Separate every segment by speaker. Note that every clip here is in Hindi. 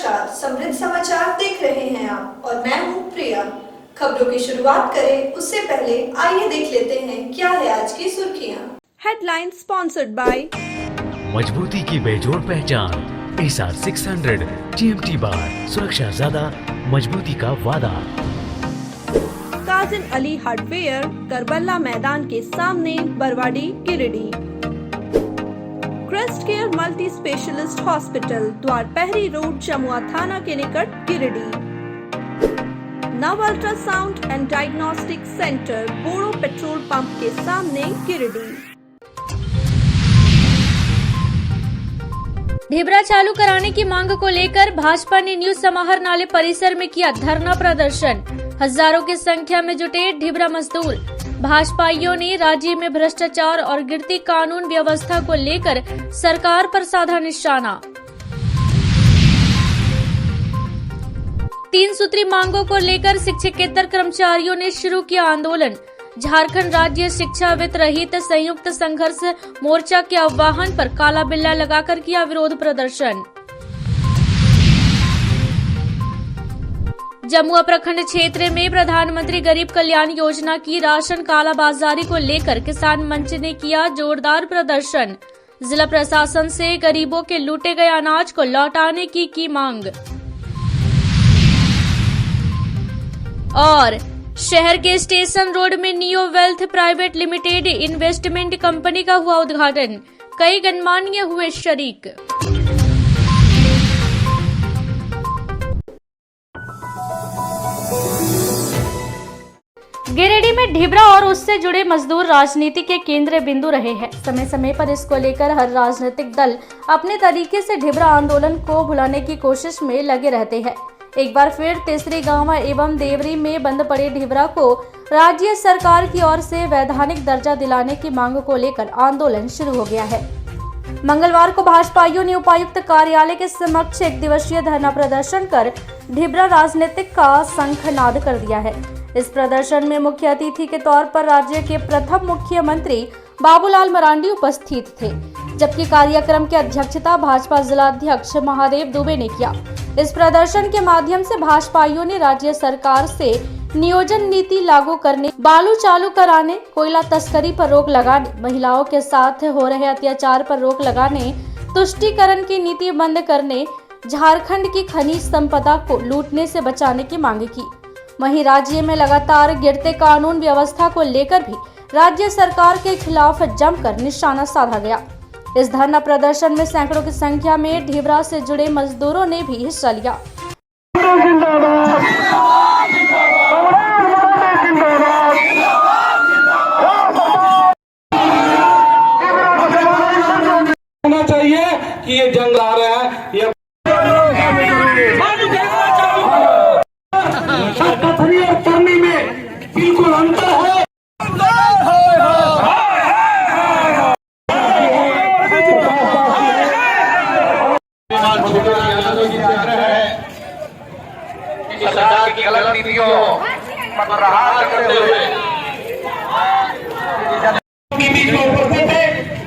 Speaker 1: नमस्कार, समृद्ध समाचार देख रहे हैं आप और मैं हूं प्रिया। खबरों की शुरुआत करें उससे पहले आइए देख लेते हैं क्या है आज की सुर्खियां। हेडलाइन स्पॉन्सर्ड बाय
Speaker 2: मजबूती की बेजोड़ पहचान एसआर 600 GMT बार, सुरक्षा ज्यादा, मजबूती का वादा।
Speaker 1: काजिम अली हार्डवेयर, करबला मैदान के सामने, Barwadi, Giridih. Crest care multi specialist hospital, Dwarpahari road, Jamua थाना के निकट, Giridih. Nav ultrasound and diagnostic centre, Bodo petrol pump के सामने, गिरिडीह।
Speaker 3: ढिबरा चालू कराने की मांग को लेकर भाजपा ने न्यू समाहरणालय परिसर में किया धरना प्रदर्शन। हजारों की संख्या में जुटे ढिबरा मजदूर। भाजपाइयों ने राज्य में भ्रष्टाचार और गिरती कानून व्यवस्था को लेकर सरकार पर साधा निशाना। 3 सूत्री मांगों को लेकर शिक्षकेतर कर्मचारियों ने शुरू किया आंदोलन। झारखंड राज्य शिक्षा वित्त रहित संयुक्त संघर्ष मोर्चा के आह्वान पर काला बिल्ला लगाकर किया विरोध प्रदर्शन। जमुआ प्रखंड क्षेत्र में प्रधानमंत्री गरीब कल्याण योजना की राशन कालाबाजारी को लेकर किसान मंच ने किया जोरदार प्रदर्शन। जिला प्रशासन से गरीबों के लूटे गए अनाज को लौटाने की मांग। और शहर के स्टेशन रोड में neo wealth private limited investment company का हुआ उद्घाटन। कई गणमान्य हुए शरीक। गिरिडीह में ढिबरा और उससे जुड़े मजदूर राजनीति के केंद्र बिंदु रहे हैं। समय समय पर इसको लेकर हर राजनीतिक दल अपने तरीके से ढिबरा आंदोलन को भुलाने की कोशिश में लगे रहते हैं। एक बार फिर तीसरी गांव एवं देवरी में बंद पड़े ढिबरा को राज्य सरकार की ओर से वैधानिक दर्जा दिलाने की मांग को लेकर आंदोलन शुरू हो गया है। मंगलवार को भाजपाइयों ने उपायुक्त कार्यालय के समक्ष 1 दिवसीय धरना प्रदर्शन कर ढिबरा राजनीतिक का शंखनाद कर दिया है। इस प्रदर्शन में मुख्य अतिथि के तौर पर राज्य के प्रथम मुख्यमंत्री बाबूलाल मरांडी उपस्थित थे, जबकि कार्यक्रम की अध्यक्षता भाजपा जिला अध्यक्ष महादेव दुबे ने किया। इस प्रदर्शन के माध्यम से भाजपाइयों ने राज्य सरकार से नियोजन नीति लागू करने, बालू चालू कराने, कोयला तस्करी पर रोक लगाने, महिलाओं के साथ हो रहे अत्याचार पर रोक लगाने, तुष्टीकरण की नीति बंद करने, झारखंड की खनिज संपदा को लूटने से बचाने की मांग की। वहीं राज्य में लगातार गिरते कानून व्यवस्था को लेकर भी राज्य सरकार के खिलाफ जमकर निशाना साधा गया। इस धरना प्रदर्शन में सैकड़ों की संख्या में ढिबरा से जुड़े मजदूरों ने भी हिस्सा लिया।
Speaker 4: होना चाहिए कि ये जंग आ रहा है, ये पथरी और चरनी में बिल्कुल अंतर है। सरकार की गलत नीतियों पर प्रहार करते हुए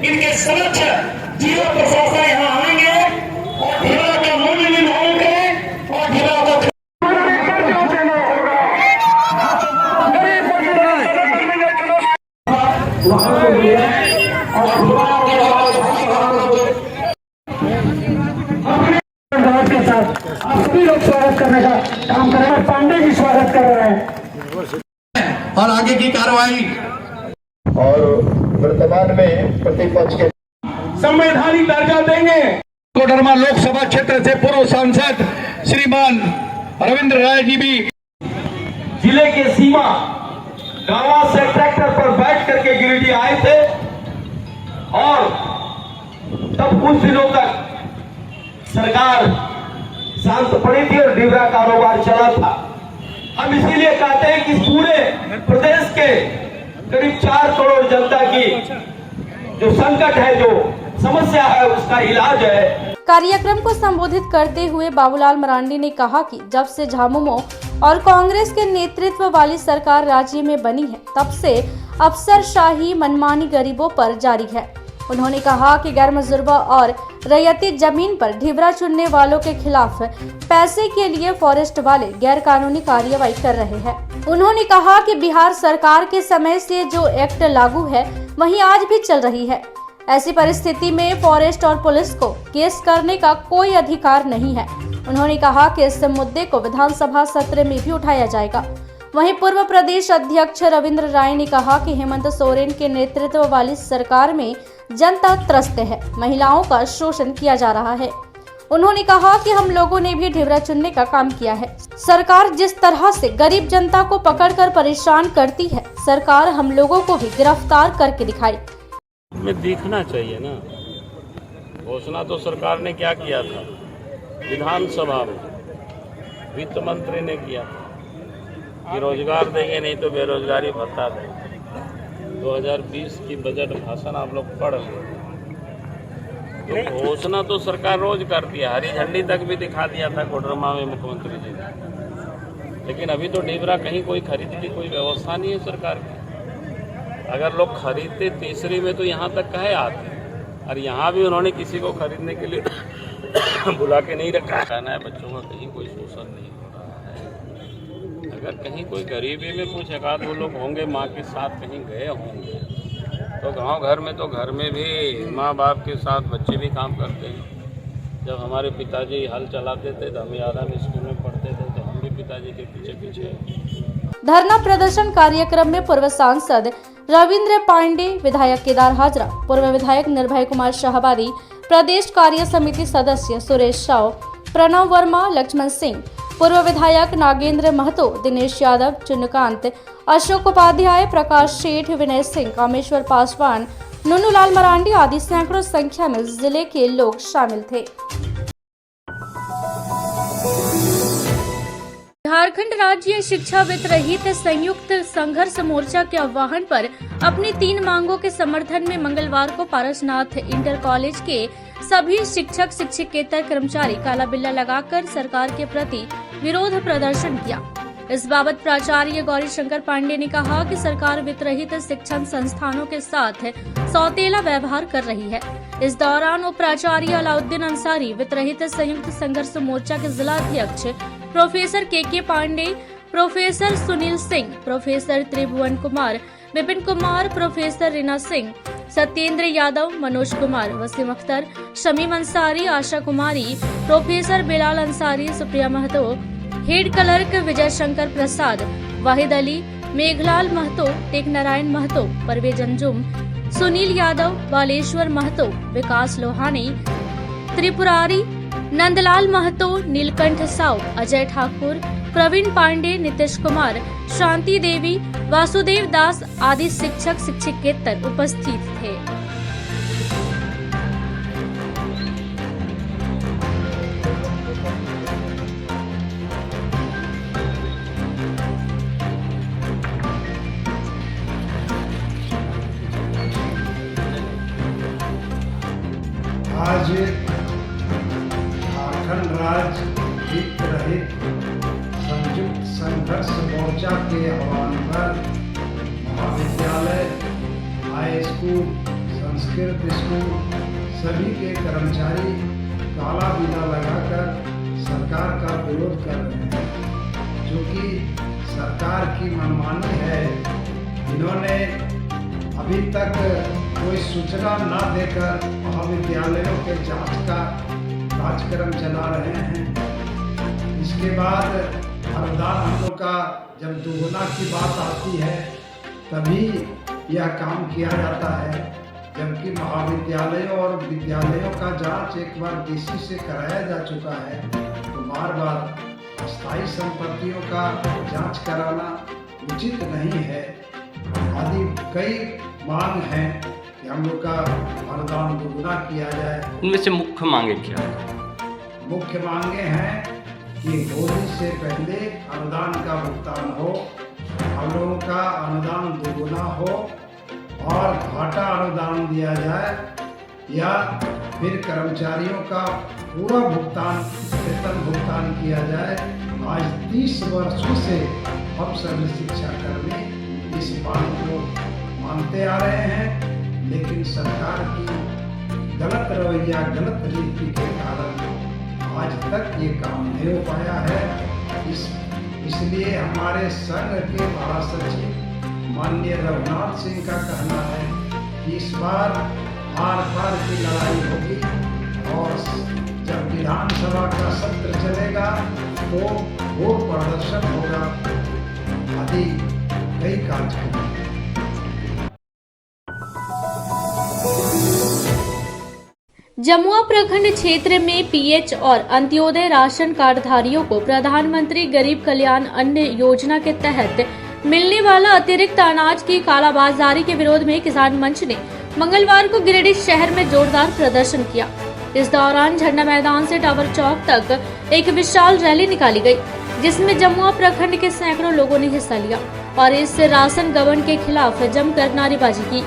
Speaker 4: इनके समक्ष जिला प्रशासन यहाँ आएंगे और ढिबरा का मूल्य निर्धारण करें और ढिबरा को सभी लोग स्वागत करने का काम कर रहे हैं। पांडे जी स्वागत कर रहे हैं और आगे की कार्रवाई
Speaker 5: और वर्तमान में प्रतिपक्ष के
Speaker 4: संवैधानिक दर्जा देंगे। कोडरमा लोकसभा क्षेत्र से पूर्व सांसद श्रीमान रविंद्र राय जी भी जिले के सीमा गांव से ट्रैक्टर पर बैठ करके गिरिडीह आए थे और तब कुछ दिनों तक सरकार शांत पड़ी थी और ढिबरा कारोबार चला था। हम इसीलिए कहते हैं कि पूरे प्रदेश के करीब 4 करोड़ जनता की जो संकट है, जो समस्या है, उसका इलाज है।
Speaker 3: कार्यक्रम को संबोधित करते हुए बाबूलाल मरांडी ने कहा कि जब से झामुमो और कांग्रेस के नेतृत्व वाली सरकार राज्य में बनी है, तब से अफसरशाही मनमानी गरीबों पर जारी है। उन्होंने कहा कि गैर मुजुर्बा और रैयती जमीन पर ढिबरा चुनने वालों के खिलाफ पैसे के लिए फॉरेस्ट वाले गैर कानूनी कार्रवाई कर रहे हैं। उन्होंने कहा कि बिहार सरकार के समय से जो एक्ट लागू है वही आज भी चल रही है। ऐसी परिस्थिति में फॉरेस्ट और पुलिस को केस करने का कोई अधिकार नहीं है। उन्होंने कहा कि इस मुद्दे को विधानसभा सत्र में भी उठाया जाएगा। वहीं पूर्व प्रदेश अध्यक्ष रविंद्र राय ने कहा कि हेमंत सोरेन के नेतृत्व वाली सरकार में जनता त्रस्त है, महिलाओं का शोषण किया जा रहा है। उन्होंने कहा कि हम लोगों ने भी ढिबरा चुनने का काम किया है। सरकार जिस तरह से गरीब जनता को पकड़कर परेशान करती है, सरकार हम लोगों को भी गिरफ्तार करके दिखाए।
Speaker 6: में देखना चाहिए ना, घोषणा तो सरकार ने क्या किया था, विधानसभा में वित्त मंत्री ने किया कि रोजगार देंगे, नहीं तो बेरोजगारी भत्ता देंगे। 2020 की बजट भाषण आप लोग पढ़ लें, तो घोषणा तो सरकार रोज करती है, हरी झंडी तक भी दिखा दिया था कोडरमा में मुख्यमंत्री जी ने, लेकिन अभी तो ढिबरा कहीं कोई खरीद की कोई व्यवस्था नहीं है सरकार की। अगर लोग खरीदते तीसरी में तो यहाँ तक कहे आते, और यहाँ भी उन्होंने किसी को खरीदने के लिए बुला के नहीं रखा। कहना है बच्चों का कहीं कोई शोषण नहीं हो रहा है। अगर कहीं कोई गरीबी में कुछ एक आध वो लोग होंगे, माँ के साथ कहीं गए होंगे, तो गांव घर में तो घर में भी माँ बाप के साथ बच्चे भी काम करते हैं। जब हमारे पिताजी हल चलाते थे तो हम याद हम स्कूल में पढ़ते थे, तो हम भी पिताजी के पीछे पीछे।
Speaker 3: धरना प्रदर्शन कार्यक्रम में पूर्व सांसद रविंद्र पांडे, विधायक केदार हाजरा, पूर्व विधायक निर्भय कुमार शाहबादी, प्रदेश कार्य समिति सदस्य सुरेश राव, प्रणव वर्मा, लक्ष्मण सिंह, पूर्व विधायक नागेंद्र महतो, दिनेश यादव, चुन्नकांत, अशोक उपाध्याय, प्रकाश सेठ, विनय सिंह, कामेश्वर पासवान, नुन्नूलाल मरांडी आदि सैकड़ों संख्या में जिले के लोग शामिल थे। झारखंड राज्य शिक्षा वित्त रहित संयुक्त संघर्ष मोर्चा के आह्वान पर अपनी 3 मांगों के समर्थन में मंगलवार को पारसनाथ इंटर कॉलेज के सभी शिक्षक शिक्षकेतर कर्मचारी काला बिल्ला लगाकर सरकार के प्रति विरोध प्रदर्शन किया। इस बाबत प्राचार्य गौरी शंकर पांडे ने कहा कि सरकार वित्त रहित शिक्षण संस्थानों के साथ सौतेला व्यवहार कर रही है। इस दौरान उप प्राचार्य अलाउद्दीन अंसारी, वित्त रहित संयुक्त संघर्ष मोर्चा के जिला अध्यक्ष professor K Pandey, professor Sunil Singh, professor Tribhuvan Kumar, Vipin Kumar, professor Reena Singh, Satyendra Yadav, Manoj Kumar, Wasim Akhtar, Shamim Ansari, Asha Kumari, professor Bilal Ansari, Supriya Mahto, head clerk Vijay Shankar Prasad, Wahid Ali, Meghlal Mahto, Tek Narayan Mahto, Parvez Anjum, Sunil Yadav, Baleshwar Mahto, Vikas Lohani, Tripurari, Nandlal Mahto, Neelkanth Sao, Ajay Thakur, Praveen Pandey, Nitish Kumar, Shanti Devi, Vasudev Das आदि शिक्षक शिक्षकेतर उपस्थित थे।
Speaker 7: आज झारखंड राज्य वित्त रहित संयुक्त संघर्ष मोर्चा के आह्वान पर महाविद्यालय, हाई स्कूल, संस्कृत स्कूल सभी के कर्मचारी काला बिल्ला लगाकर सरकार का विरोध कर रहे हैं, जो कि सरकार की मनमानी है। इन्होंने अभी तक कोई सूचना न देकर महाविद्यालयों के जांच का कार्यक्रम चला रहे हैं। इसके बाद अनुदान हम लोग का जब दोगुना की बात आती है तभी यह काम किया जाता है, जबकि महाविद्यालयों और विद्यालयों का जांच एक बार डीसी से कराया जा चुका है, तो बार बार स्थायी संपत्तियों का जांच कराना उचित नहीं है। आदि कई मांग है कि हम लोग का अनुदान दोगुना किया जाए।
Speaker 8: उनमें से मुख्य मांगे क्या है?
Speaker 7: मुख्य मांगे हैं कि होली से पहले अनुदान का भुगतान हो, हम लोगों का अनुदान दोगुना हो और घाटा अनुदान दिया जाए, या फिर कर्मचारियों का पूरा भुगतान, वेतन भुगतान किया जाए। आज 30 वर्षों से हम सभी शिक्षा कर्मी इस मांग को मानते आ रहे हैं, लेकिन सरकार की गलत रवैया, गलत नीति के कारण आज तक ये काम नहीं हो पाया है। इसलिए हमारे संघ के महासचिव माननीय रघुनाथ सिंह का कहना है कि इस बार आर पार की लड़ाई होगी और जब विधानसभा का सत्र चलेगा तो घोर प्रदर्शन होगा आदि कई कार्यक्रम।
Speaker 3: जमुआ प्रखंड क्षेत्र में पीएच और अंत्योदय राशन कार्डधारियों को प्रधानमंत्री गरीब कल्याण अन्न योजना के तहत मिलने वाला अतिरिक्त अनाज की कालाबाजारी के विरोध में किसान मंच ने मंगलवार को गिरिडीह शहर में जोरदार प्रदर्शन किया। इस दौरान झंडा मैदान से टावर चौक तक एक विशाल रैली निकाली गई, जिसमें जमुआ प्रखंड के सैकड़ों लोगों ने हिस्सा लिया और इस राशन गबन के खिलाफ जमकर नारेबाजी की।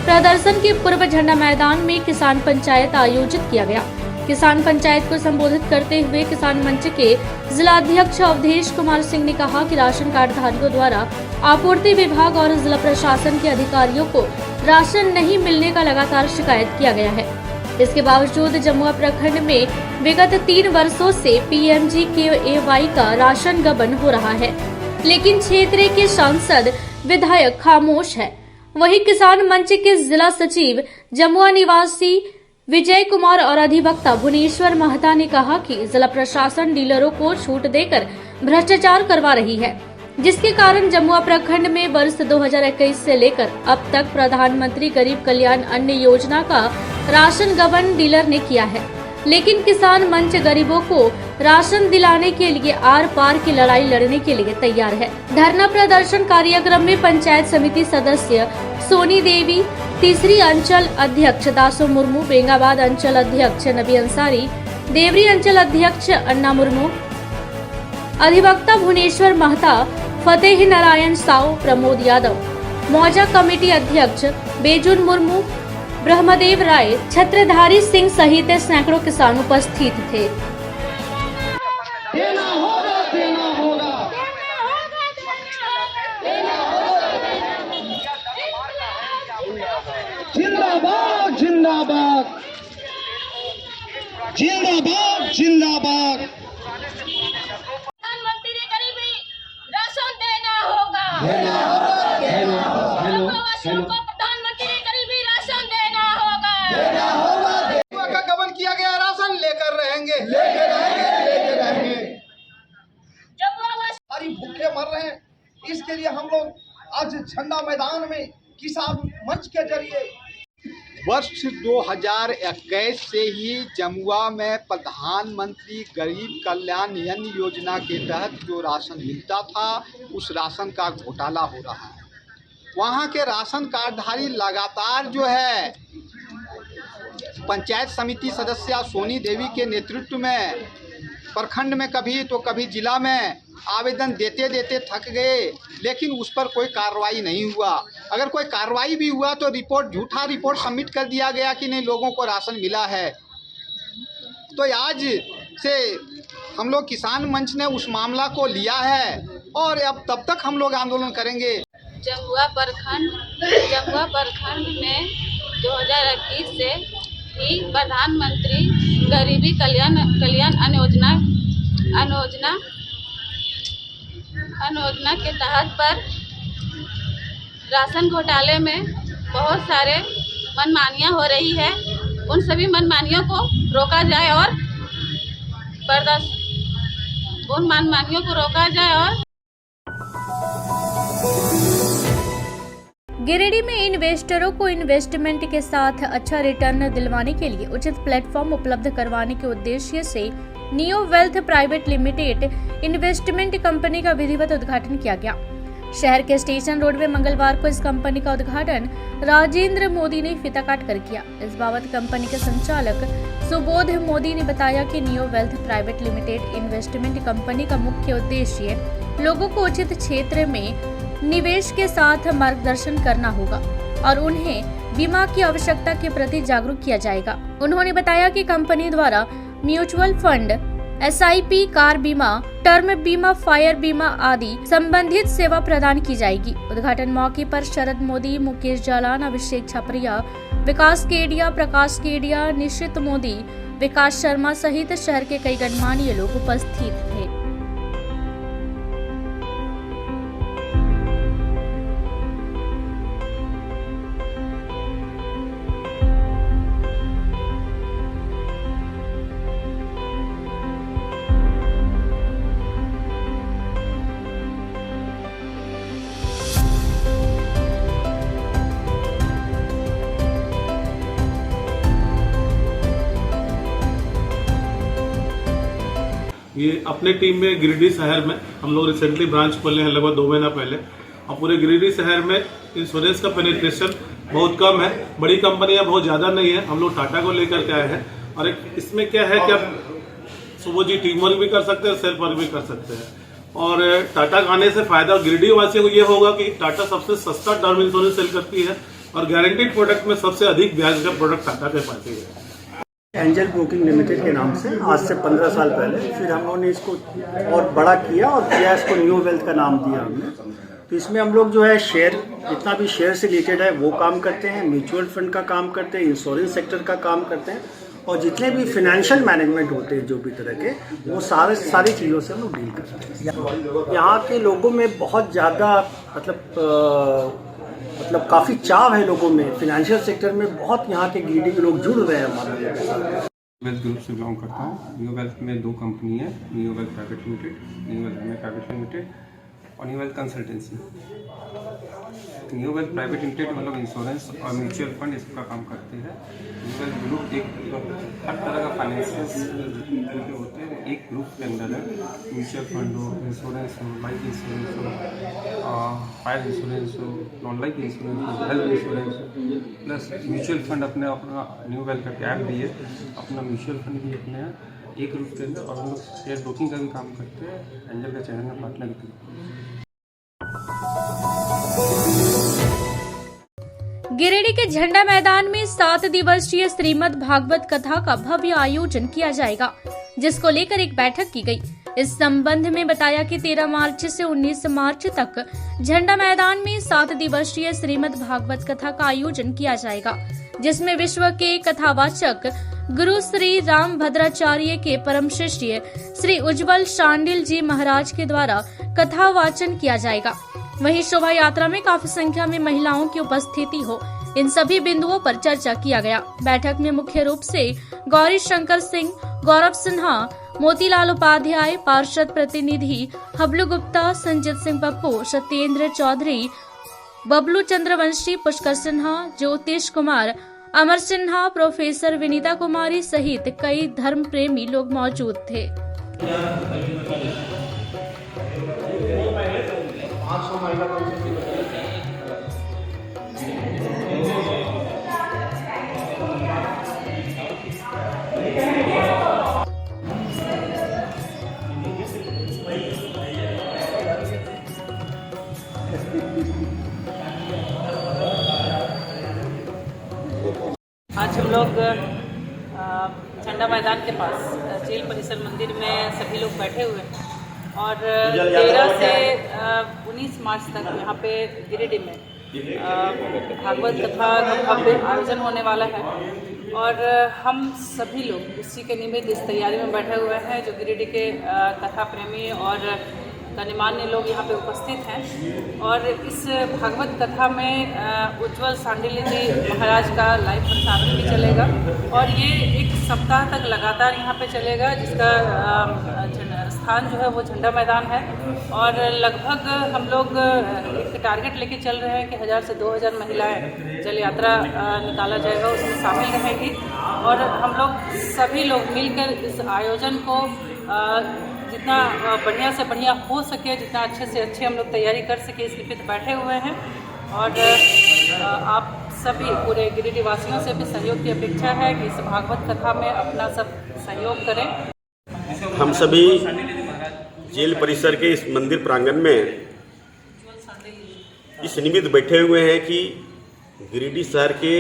Speaker 3: प्रदर्शन के पूर्व झंडा मैदान में किसान पंचायत आयोजित किया गया। किसान पंचायत को संबोधित करते हुए किसान मंच के जिलाध्यक्ष अवधेश कुमार सिंह ने कहा कि राशन कार्डधारियों द्वारा आपूर्ति विभाग और जिला प्रशासन के अधिकारियों को राशन नहीं मिलने का लगातार शिकायत किया गया है। इसके बावजूद जमुआ प्रखंड में विगत 3 वर्षों से PMGKY का राशन गबन हो रहा है, लेकिन क्षेत्र के सांसद विधायक खामोश है। वहीं किसान मंच के जिला सचिव जमुआ निवासी विजय कुमार और अधिवक्ता भुवनेश्वर महता ने कहा कि जिला प्रशासन डीलरों को छूट देकर भ्रष्टाचार करवा रही है, जिसके कारण जमुआ प्रखंड में वर्ष 2021 से लेकर अब तक प्रधानमंत्री गरीब कल्याण अन्न योजना का राशन गबन डीलर ने किया है। लेकिन किसान मंच गरीबों को राशन दिलाने के लिए आर पार की लड़ाई लड़ने के लिए तैयार है। धरना प्रदर्शन कार्यक्रम में पंचायत समिति सदस्य सोनी देवी, तीसरी अंचल अध्यक्ष दासो मुर्मू, बेंगाबाद अंचल अध्यक्ष नबी अंसारी, देवरी अंचल अध्यक्ष अन्ना मुर्मू, अधिवक्ता भुवनेश्वर महता, फतेह नारायण साव, प्रमोद यादव, मौजा कमेटी अध्यक्ष बेजुन मुर्मू, ब्रह्मदेव राय, छत्रधारी सिंह सहित सैकड़ों किसान उपस्थित थे।
Speaker 4: देना होगा, देना होगा। जिंदाबाद, जिंदाबाद, जिंदाबाद, जिंदाबाद।
Speaker 9: प्रधानमंत्री गरीबी राशन देना होगा। प्रधानमंत्री गरीबी राशन देना होगा।
Speaker 4: का गबन किया गया राशन लेकर रहेंगे, सारी भूखे मर रहे हैं। इसके लिए हम लोग आज झंडा मैदान में किसान मंच के जरिए
Speaker 10: वर्ष 2021 से ही जमुआ में प्रधानमंत्री गरीब कल्याण अन्न योजना के तहत जो राशन मिलता था उस राशन का घोटाला हो रहा है। वहाँ के राशन कार्डधारी लगातार जो है पंचायत समिति सदस्य सोनी देवी के नेतृत्व में प्रखंड में कभी तो कभी जिला में आवेदन देते देते थक गए, लेकिन उस पर कोई कार्रवाई नहीं हुआ। अगर कोई कार्रवाई भी हुआ तो झूठा रिपोर्ट सबमिट कर दिया गया कि नहीं लोगों को राशन मिला है। तो आज से हम लोग किसान मंच ने उस मामला को लिया है और अब तब तक हम लोग आंदोलन करेंगे।
Speaker 9: जमुआ प्रखंड में 2021 से ही प्रधानमंत्री गरीबी कल्याण अन्न योजना के तहत पर राशन घोटाले में बहुत सारे मनमानियां हो रही है। उन सभी मनमानियों को रोका जाए और
Speaker 3: गिरिडीह में इन्वेस्टरों को इन्वेस्टमेंट के साथ अच्छा रिटर्न दिलवाने के लिए उचित प्लेटफॉर्म उपलब्ध करवाने के उद्देश्य से neo wealth private limited investment company का विधिवत उद्घाटन किया गया। शहर के स्टेशन रोड में मंगलवार को इस कंपनी का उद्घाटन राजेंद्र मोदी ने फीता काट कर किया। इस बाबत कंपनी के संचालक सुबोध मोदी ने बताया कि neo wealth private limited investment company का मुख्य उद्देश्य लोगों को उचित क्षेत्र में निवेश के साथ मार्गदर्शन करना होगा और उन्हें बीमा की आवश्यकता के प्रति जागरूक किया जाएगा। उन्होंने बताया कि कंपनी द्वारा म्यूचुअल फंड, SIP, कार बीमा, टर्म बीमा, फायर बीमा आदि संबंधित सेवा प्रदान की जाएगी। उद्घाटन मौके पर शरद मोदी, मुकेश जालान, अभिषेक छपरिया, विकास केडिया, प्रकाश केडिया, निशित मोदी, विकास शर्मा सहित शहर के कई गणमान्य लोग उपस्थित थे।
Speaker 11: ये अपने टीम में गिरिडीह शहर में हम लोग रिसेंटली ब्रांच खोले हैं लगभग 2 महीना पहले, और पूरे गिरिडीह शहर में इंश्योरेंस का पेनिट्रेशन बहुत कम है, बड़ी कंपनियां बहुत ज़्यादा नहीं है। हम लोग टाटा को लेकर के आए हैं, और इसमें क्या है कि आप सुबह जी टीम वर्क भी कर सकते हैं, सेल्फ वर्क भी कर सकते हैं। और टाटा का आने से फायदा गिरिडीह वासियों को ये होगा कि टाटा सबसे सस्ता टर्म इंश्योरेंस सेल करती है, और गारंटीड प्रोडक्ट में सबसे अधिक ब्याज का प्रोडक्ट टाटा के पास है।
Speaker 12: एंजल ब्रोकिंग लिमिटेड के नाम से आज से 15 साल पहले फिर हम लोगों ने इसको और बड़ा किया और किया इसको न्यू वेल्थ का नाम दिया हमने। तो इसमें हम लोग जो है शेयर, जितना भी शेयर से रिलेटेड है वो काम करते हैं, म्यूचुअल फंड का काम करते हैं, इंश्योरेंस सेक्टर का काम करते हैं, और जितने भी फाइनेंशियल मैनेजमेंट होते हैं जो भी तरह के, वो सारी चीज़ों से हम लोग डील करते हैं। यहाँ के लोगों में बहुत ज़्यादा मतलब काफ़ी चाव है लोगों में, फाइनेंशियल सेक्टर में बहुत यहाँ के गिरिडीह के लोग जुड़ रहे हैं हमारे लोगों के साथ।
Speaker 13: वेल्थ ग्रुप से बिलोंग करता हूँ। न्यू वेल्थ में 2 कंपनी है, new wealth private limited, new wealth private limited और new wealth consultancy. New wealth private limited मतलब इंश्योरेंस और म्यूचुअल फंड इसका काम करते हैं। न्यू वेल्थ ग्रुप एक हर तरह का फाइनेंशियल जो होते हैं एक ग्रुप के अंदर है। म्यूचुअल फंड हो, इंश्योरेंस हो, लाइफ इंश्योरेंस हो, फायर इंश्योरेंस हो, नॉन लाइफ इंश्योरेंस हो, हेल्थ इंश्योरेंस हो, प्लस म्यूचुअल फंड अपना न्यू वेल्थ का कैप भी है, अपना म्यूचुअल फंड भी अपने हैं एक ग्रुप के अंदर। और हम लोग शेयर ब्रोकिंग का भी काम करते हैं एंजल का चैनल में पार्टनर के थ्रू।
Speaker 3: गिरिडीह के झंडा मैदान में 7 दिवसीय श्रीमद् भागवत कथा का भव्य आयोजन किया जाएगा, जिसको लेकर एक बैठक की गई। इस संबंध में बताया कि 13 मार्च से 19 मार्च तक झंडा मैदान में 7 दिवसीय श्रीमद् भागवत कथा का आयोजन किया जाएगा, जिसमें विश्व के कथावाचक गुरु श्री राम भद्राचार्य के परम शिष्य श्री उज्जवल शांडिल जी महाराज के द्वारा कथा वाचन किया जाएगा। वहीं शोभा यात्रा में काफी संख्या में महिलाओं की उपस्थिति हो, इन सभी बिंदुओं पर चर्चा किया गया। बैठक में मुख्य रूप से गौरी शंकर सिंह, गौरव सिन्हा, मोतीलाल उपाध्याय, पार्षद प्रतिनिधि हबलू गुप्ता, संजीत सिंह पप्पू, सत्येंद्र चौधरी, बबलू चंद्रवंशी, पुष्कर सिन्हा, ज्योतिष कुमार, अमर सिन्हा, प्रोफेसर विनीता कुमारी सहित कई धर्म प्रेमी लोग मौजूद थे।
Speaker 9: आज हम लोग झंडा मैदान के पास जेल परिसर मंदिर में सभी लोग बैठे हुए हैं, और 13 से 19 मार्च तक यहाँ पे गिरिडीह में भागवत कथा का भव्य आयोजन होने वाला है। और हम सभी लोग उसी के निमित्त इस तैयारी में बैठे हुए हैं। जो गिरिडीह के कथा प्रेमी और गणमान्य लोग यहाँ पे उपस्थित हैं, और इस भागवत कथा में उज्जवल शांडिल जी महाराज का लाइव प्रसारण भी चलेगा, और ये 1 सप्ताह तक लगातार यहाँ पे चलेगा, जिसका स्थान जो है वो झंडा मैदान है। और लगभग हम लोग एक टारगेट लेके चल रहे हैं कि 1000 से 2000 महिलाएं जल यात्रा निकाला जाएगा, उसमें शामिल रहेंगी। और हम लोग सभी लोग मिलकर इस आयोजन को जितना बढ़िया से बढ़िया हो सके, जितना अच्छे से अच्छे हम लोग तैयारी कर सके, इसके लिए बैठे हुए हैं। और आप सभी पूरे गिरिडीह वासियों से भी सहयोग की अपेक्षा है कि इस भागवत कथा में अपना सब सहयोग करें।
Speaker 14: हम सभी जेल परिसर के इस मंदिर प्रांगण में इस निमित्त बैठे हुए हैं कि गिरिडीह शहर के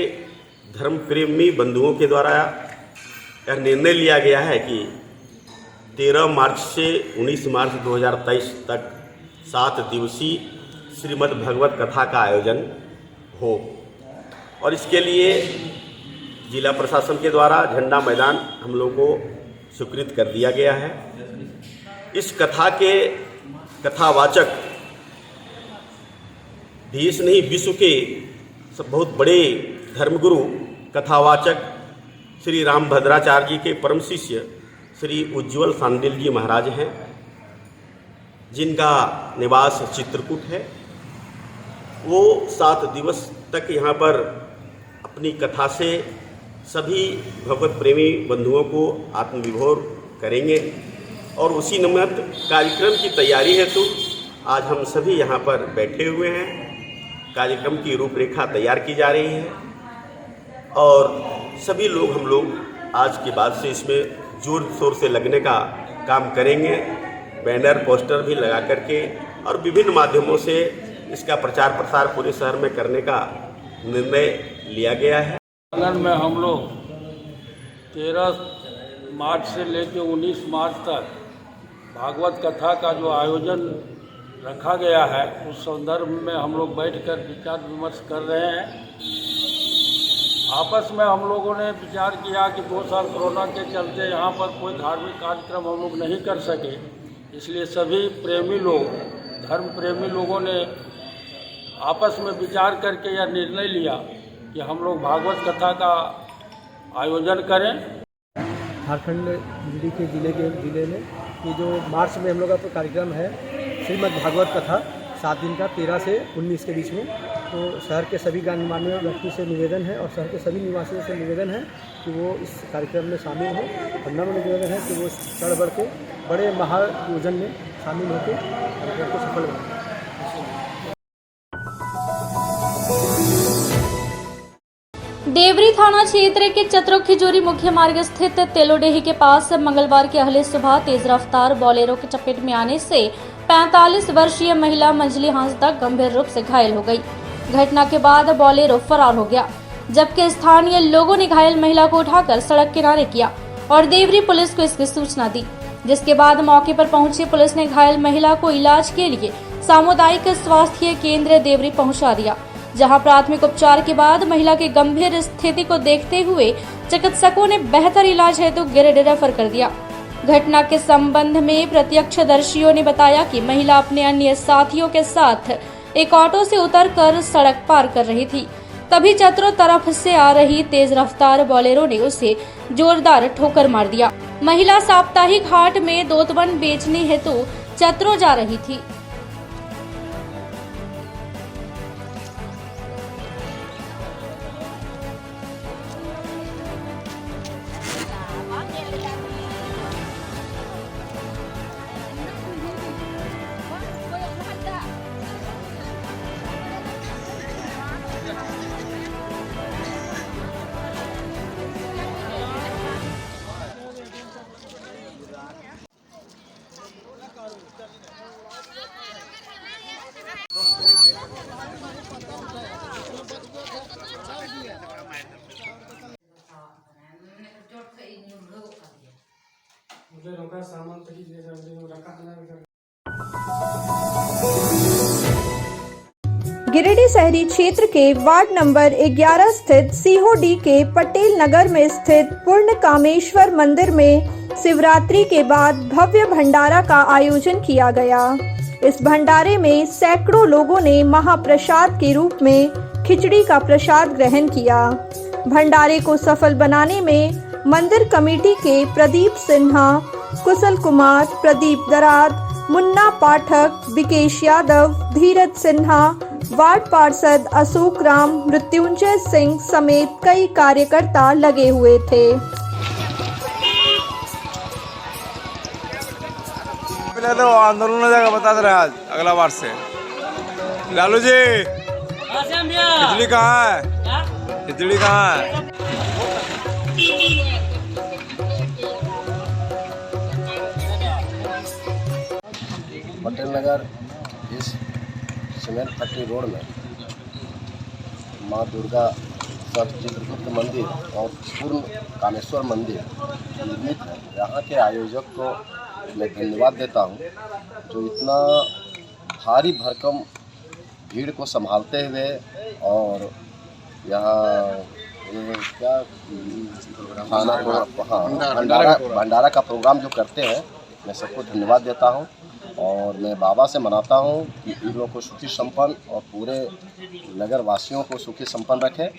Speaker 14: धर्म प्रेमी बंधुओं के द्वारा यह निर्णय लिया गया है कि 13 मार्च से 19 मार्च 2023 तक 7 दिवसीय श्रीमद् भगवत कथा का आयोजन हो। और इसके लिए जिला प्रशासन के द्वारा झंडा मैदान हम लोग को स्वीकृत कर दिया गया है। इस कथा के कथावाचक देश नहीं विश्व के सब बहुत बड़े धर्मगुरु कथावाचक श्री रामभद्राचार्य जी के परम शिष्य श्री उज्ज्वल सांडिल जी महाराज हैं, जिनका निवास चित्रकूट है। वो 7 दिवस तक यहाँ पर अपनी कथा से सभी भगवत प्रेमी बंधुओं को आत्मविभोर करेंगे और उसी निमित्त कार्यक्रम की तैयारी हेतु आज हम सभी यहाँ पर बैठे हुए हैं। कार्यक्रम की रूपरेखा तैयार की जा रही है और सभी लोग हम लोग आज के बाद से इसमें जोर शोर से लगने का काम करेंगे। बैनर पोस्टर भी लगा करके और विभिन्न माध्यमों से इसका प्रचार प्रसार पूरे शहर में करने का निर्णय लिया गया है।
Speaker 6: आंगन में हम लोग 13 मार्च से लेकर 19 मार्च तक भागवत कथा का जो आयोजन रखा गया है, उस संदर्भ में हम लोग बैठकर विचार विमर्श कर रहे हैं। आपस में हम लोगों ने विचार किया कि 2 साल कोरोना के चलते यहाँ पर कोई धार्मिक कार्यक्रम हम लोग नहीं कर सके, इसलिए सभी प्रेमी लोग, धर्म प्रेमी लोगों ने आपस में विचार करके यह निर्णय लिया कि हम लोग भागवत कथा का आयोजन करें।
Speaker 15: झारखंड दिल्ली के जिले में ये जो मार्च में हम लोग का कार्यक्रम है श्रीमद् भागवत कथा 7 दिन का 13 से 19 के बीच में, तो शहर के सभी गणमान्य व्यक्ति से निवेदन है और शहर के सभी निवासियों से निवेदन है कि वो इस कार्यक्रम में शामिल हो। और नम्र निवेदन है कि वो चढ़ बढ़ के बड़े महायोजन में शामिल होकर कार्यक्रम को सफल बनाएं।
Speaker 3: देवरी थाना क्षेत्र के चतरो खिजूरी मुख्य मार्ग स्थित तेलोडेही के पास मंगलवार की अहले सुबह तेज रफ्तार बोलेरो की चपेट में आने से 45 वर्षीय महिला मंजली हांसदा गंभीर रूप से घायल हो गई। घटना के बाद बोलेरो फरार हो गया, जबकि स्थानीय लोगों ने घायल महिला को उठाकर सड़क किनारे किया और देवरी पुलिस को इसकी सूचना दी, जिसके बाद मौके पर पहुंची पुलिस ने घायल महिला को इलाज के लिए सामुदायिक स्वास्थ्य केंद्र देवरी पहुंचा दिया, जहां प्राथमिक उपचार के बाद महिला की गंभीर स्थिति को देखते हुए चिकित्सकों ने बेहतर इलाज हेतु गिरिडीह रेफर कर दिया। घटना के संबंध में प्रत्यक्षदर्शियों ने बताया कि महिला अपने अन्य साथियों के साथ एक ऑटो से उतरकर सड़क पार कर रही थी, तभी चतरो तरफ से आ रही तेज रफ्तार बोलेरो ने उसे जोरदार ठोकर मार दिया। महिला साप्ताहिक हाट में दोतवन बेचने हेतु चतरो जा रही थी।
Speaker 1: गिरिडीह शहरी क्षेत्र के वार्ड नंबर 11 स्थित सीहोडी के पटेल नगर में स्थित पूर्ण कामेश्वर मंदिर में शिवरात्रि के बाद भव्य भंडारा का आयोजन किया गया। इस भंडारे में सैकड़ों लोगों ने महाप्रसाद के रूप में खिचड़ी का प्रसाद ग्रहण किया। भंडारे को सफल बनाने में मंदिर कमेटी के प्रदीप सिन्हा, कुशल कुमार, प्रदीप दराद, मुन्ना पाठक, विकेश यादव, धीरज सिन्हा, वार्ड पार्षद अशोक राम, मृत्युंजय सिंह समेत कई कार्यकर्ता लगे हुए थे।
Speaker 16: तो आंदोलन हो जाएगा, बता दे रहे आज अगला बार से। लालू जी खिचड़ी कहाँ है? खिचड़ी कहाँ है?
Speaker 5: पटेल नगर इस सीमेंट फैक्ट्री रोड में माँ दुर्गा सब चित्रकूट मंदिर और पूर्ण कामेश्वर मंदिर निर्मित है। यहाँ के आयोजक को मैं धन्यवाद देता हूँ, जो इतना भारी भरकम भीड़ को संभालते हुए और यहाँ ये क्या खाना भंडारा का प्रोग्राम जो करते हैं, मैं सबको धन्यवाद देता हूँ और मैं बाबा से मनाता हूँ कि इन लोगों को सुखी संपन्न और पूरे नगर वासियों को सुखी संपन्न रखे।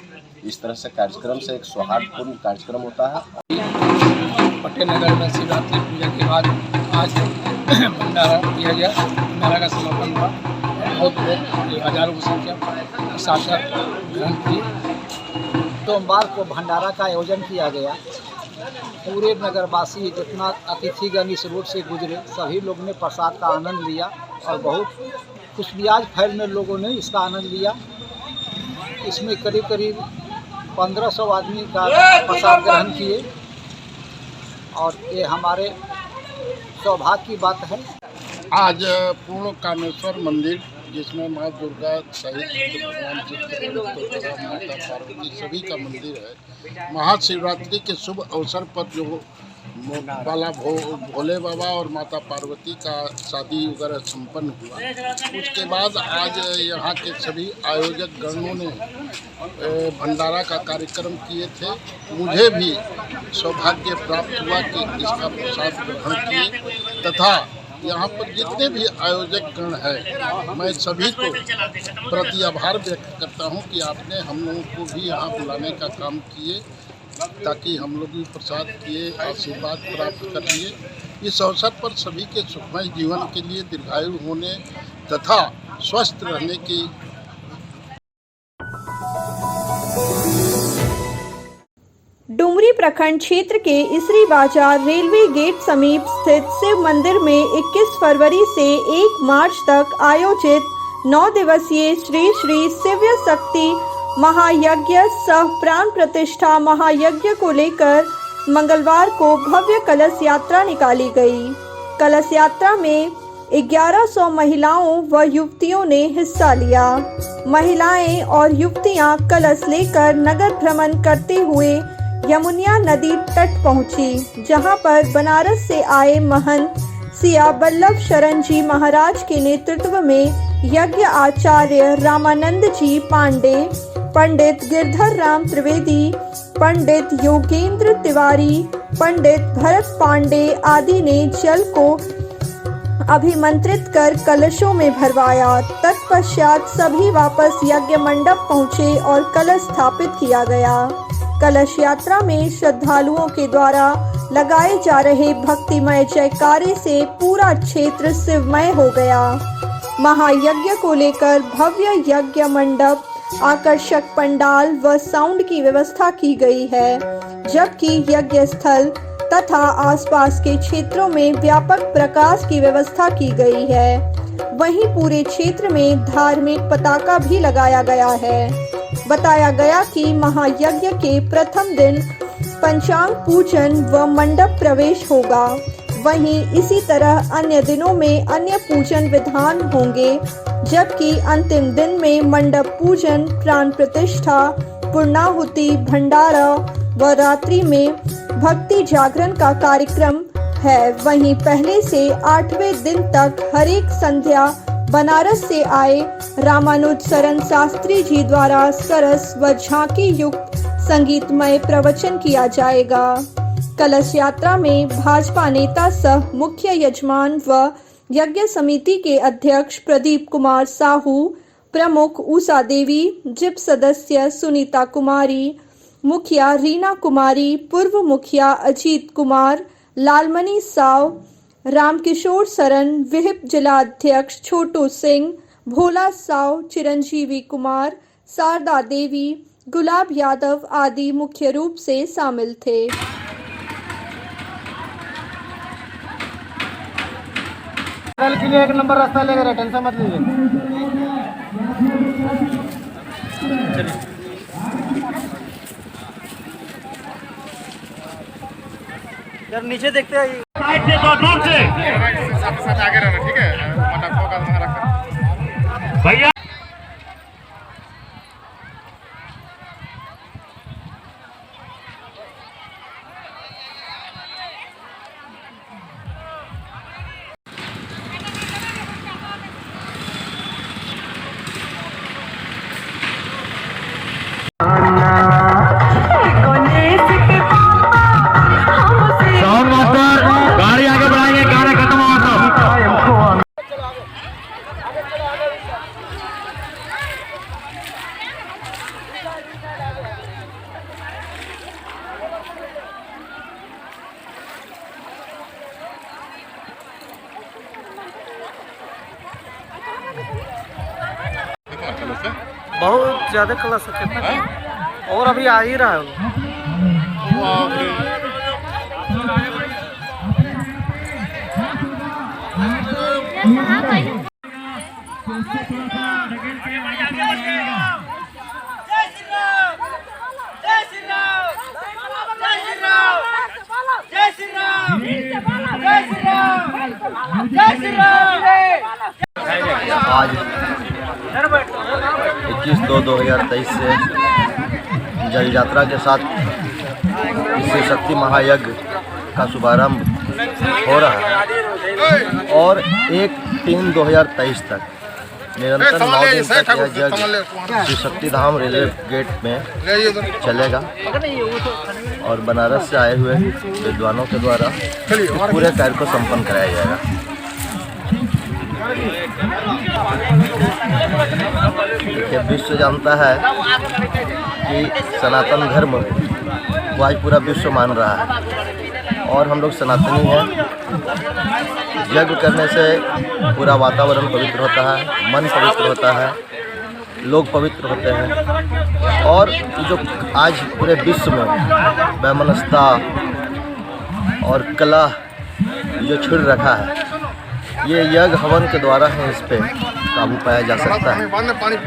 Speaker 5: इस तरह से कार्यक्रम से एक सौहार्दपूर्ण कार्यक्रम होता है।
Speaker 17: पटेल नगर में शिवरात्रि पूजा के बाद आज भंडारा दिया गया, भंडारा का समापन हुआ। बहुत लोग हजारों की संख्या प्रसाद ग्रहण किए।
Speaker 15: सोमवार को भंडारा का आयोजन किया गया। पूरे नगरवासी जितना अतिथिगण इस रोड से गुजरे सभी लोग ने प्रसाद का आनंद लिया और बहुत खुशमिजाज फैल में लोगों ने इसका आनंद लिया। इसमें करीब करीब 1500 आदमी का प्रसाद ग्रहण किए और ये हमारे सौभाग्य की बात है।
Speaker 18: आज पूर्ण कामेश्वर मंदिर जिसमें माँ दुर्गा सहित भगवान चित्र माता पार्वती सभी का मंदिर है, महाशिवरात्रि के शुभ अवसर पर जो बाला भोले बाबा और माता पार्वती का शादी वगैरह संपन्न हुआ, उसके बाद आज यहाँ के सभी आयोजक गणों ने भंडारा का कार्यक्रम किए थे। मुझे भी सौभाग्य प्राप्त हुआ कि इसका प्रसाद ग्रहण किए तथा यहाँ पर जितने भी आयोजक गण हैं, मैं सभी को प्रति आभार व्यक्त करता हूँ कि आपने हम लोगों को भी यहाँ बुलाने का काम किए ताकि हम लोग भी प्रसाद किए, आशीर्वाद प्राप्त कर लिए। इस अवसर पर सभी के सुखमय जीवन के लिए दीर्घायु होने तथा स्वस्थ रहने की
Speaker 1: डुमरी प्रखंड क्षेत्र के इसरी बाजार रेलवे गेट समीप स्थित शिव मंदिर में 21 फरवरी से 1 मार्च तक आयोजित 9 दिवसीय श्री श्री शिव्य शक्ति महायज्ञ सह प्राण प्रतिष्ठा महायज्ञ को लेकर मंगलवार को भव्य कलश यात्रा निकाली गई। कलश यात्रा में 1100 महिलाओं व युवतियों ने हिस्सा लिया। महिलाएं और युवतियां कलश लेकर नगर भ्रमण करते हुए यमुना नदी तट पहुंची, जहां पर बनारस से आए महंत सिया बल्लभ शरण जी महाराज के नेतृत्व में यज्ञ आचार्य रामानंद जी पांडे, पंडित गिरधर राम त्रिवेदी, पंडित योगेंद्र तिवारी, पंडित भरत पांडे आदि ने जल को अभिमंत्रित कर कलशों में भरवाया। तत्पश्चात सभी वापस यज्ञ मंडप पहुंचे और कलश स्थापित किया गया। कलश यात्रा में श्रद्धालुओं के द्वारा लगाए जा रहे भक्तिमय जयकारे से पूरा क्षेत्र शिवमय हो गया। महायज्ञ को लेकर भव्य यज्ञ मंडप, आकर्षक पंडाल व साउंड की व्यवस्था की गई है, जबकि यज्ञ स्थल तथा आसपास के क्षेत्रों में व्यापक प्रकाश की व्यवस्था की गई है। वहीं पूरे क्षेत्र में धार्मिक पताका भी लगाया गया है। बताया गया कि महायज्ञ के प्रथम दिन पंचांग पूजन व मंडप प्रवेश होगा। वहीं इसी तरह अन्य दिनों में अन्य पूजन विधान होंगे, जबकि अंतिम दिन में मंडप पूजन, प्राण प्रतिष्ठा, पूर्णाहुति, भंडारा व रात्रि में भक्ति जागरण का कार्यक्रम है। वहीं पहले से 8वें दिन तक हर एक संध्या बनारस से आए रामानुज शरण शास्त्री जी द्वारा सरस व झांकी युक्त संगीतमय प्रवचन किया जाएगा। कलश यात्रा में भाजपा नेता सह मुख्य यजमान व यज्ञ समिति के अध्यक्ष प्रदीप कुमार साहू, प्रमुख उषा देवी, जिप सदस्य सुनीता कुमारी, मुखिया रीना कुमारी, पूर्व मुखिया अजीत कुमार, लालमणि साव, रामकिशोर सरन, विहिप जिलाध्यक्ष छोटू सिंह, भोला साव, चिरंजीवी कुमार, शारदा देवी, गुलाब यादव आदि मुख्य रूप से शामिल थे।
Speaker 15: के लिए 1 नंबर रास्ता लेगा, टेंशन मत लीजिए। यार नीचे देखते आइए। दूर से साथ आगे रहना, ठीक है? भैया बहुत ज़्यादा क्लास है, कितना और अभी आ ही रहा है।
Speaker 5: आज 21/2/2023 से जल यात्रा के साथ इस शक्ति महायज्ञ का शुभारंभ हो रहा है और 1/3/2023 तक निरंतर 9 दिन तक यह यज्ञ श्री शक्तिधाम रेलवे गेट में चलेगा और बनारस से आए हुए विद्वानों के द्वारा इस पूरे कार्य को संपन्न कराया जाएगा। देखिए, विश्व जानता है कि सनातन धर्म को आज पूरा विश्व मान रहा है और हम लोग सनातनी हैं। यज्ञ करने से पूरा वातावरण पवित्र होता है, मन पवित्र होता है, लोग पवित्र होते हैं और जो आज पूरे विश्व में वैमनस्यता और कला जो छिड़ रखा है, ये यज्ञ हवन के द्वारा है इस पे काबू पाया जा सकता है।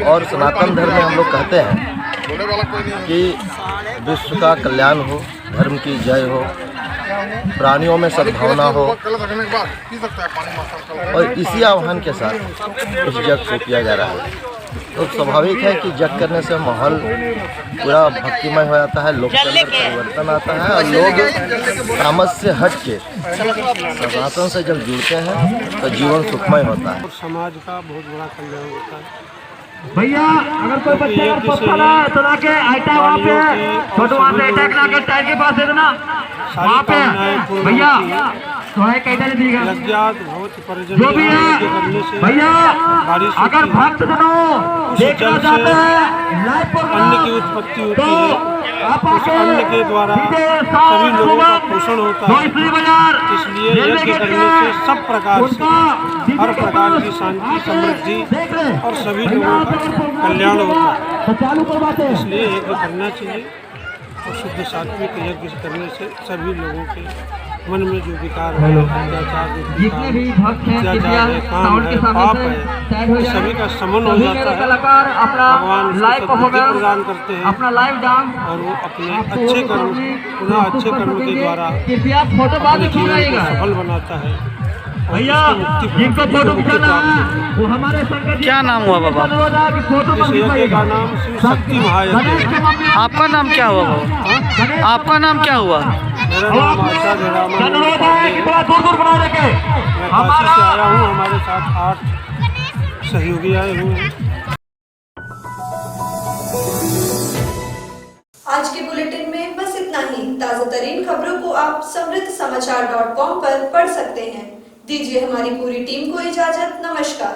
Speaker 5: और सनातन धर्म में हम लोग कहते हैं कि विश्व का कल्याण हो, धर्म की जय हो, प्राणियों में सद्भावना हो और इसी आह्वान के साथ इस यज्ञ को किया जा रहा है। तो स्वाभाविक है कि यज्ञ करने से माहौल पूरा भक्तिमय हो जाता है, लोग के अंदर परिवर्तन आता है और लोग तामस से हट के सनातन से जब जुड़ते हैं तो जीवन सुखमय होता है।
Speaker 15: समाज का बहुत बड़ा कल्याण होता है।
Speaker 4: भैया अगर कोई बच्चे का पत्थर है तो लाके आइटा वहाँ पे छोटे वहाँ से अटैक लाके टायर के पास दे देना वहाँ पे भैया तो है कैसा दीजिएगा जो भी है भैया। अगर भक्त जनों देखना चाहते हैं लाइव
Speaker 15: अन्न की उत्पत्ति होती है, उस अन्न के द्वारा सभी लोगों का पोषण होता है। इसलिए यज्ञ करने से सब प्रकार से हर प्रकार की शांति, समृद्धि और सभी लोगों का कल्याण होता है। इसलिए यज्ञ करना चाहिए और शुद्ध सात्विक यज्ञ करने से सभी लोगों के मन में जो विकार है,
Speaker 4: जितने भी भक्त हैं
Speaker 15: काम है, पाप है, सभी का समन हो जाता है। भगवान लाइव प्रदान करते हैं
Speaker 4: अपना लाइव डांस
Speaker 15: और वो अपने अच्छे कर्म, पुनः अच्छे कर्म के द्वारा
Speaker 4: फोटो
Speaker 15: अपने जीवन को सफल बनाता है।
Speaker 4: भैया जिनको फोटो खिंचाना है वो हमारे संगठन।
Speaker 15: क्या नाम हुआ बाबा? इस यज्ञ का नाम शिव शक्ति महायज्ञ है।
Speaker 19: आपका नाम क्या हुआ बाबा? आपका नाम क्या हुआ?
Speaker 15: मेरा नाम आचार्य रामानंद पांडे है। मैं काशी से आया हूँ, हमारे साथ 8 सहयोगी आए हुए हैं।
Speaker 1: आज के बुलेटिन में बस इतना ही। ताज़ा तरीन खबरों को आप समृद्धसमाचार.com पर पढ़ सकते हैं। दीजिए हमारी पूरी टीम को इजाजत। नमस्कार।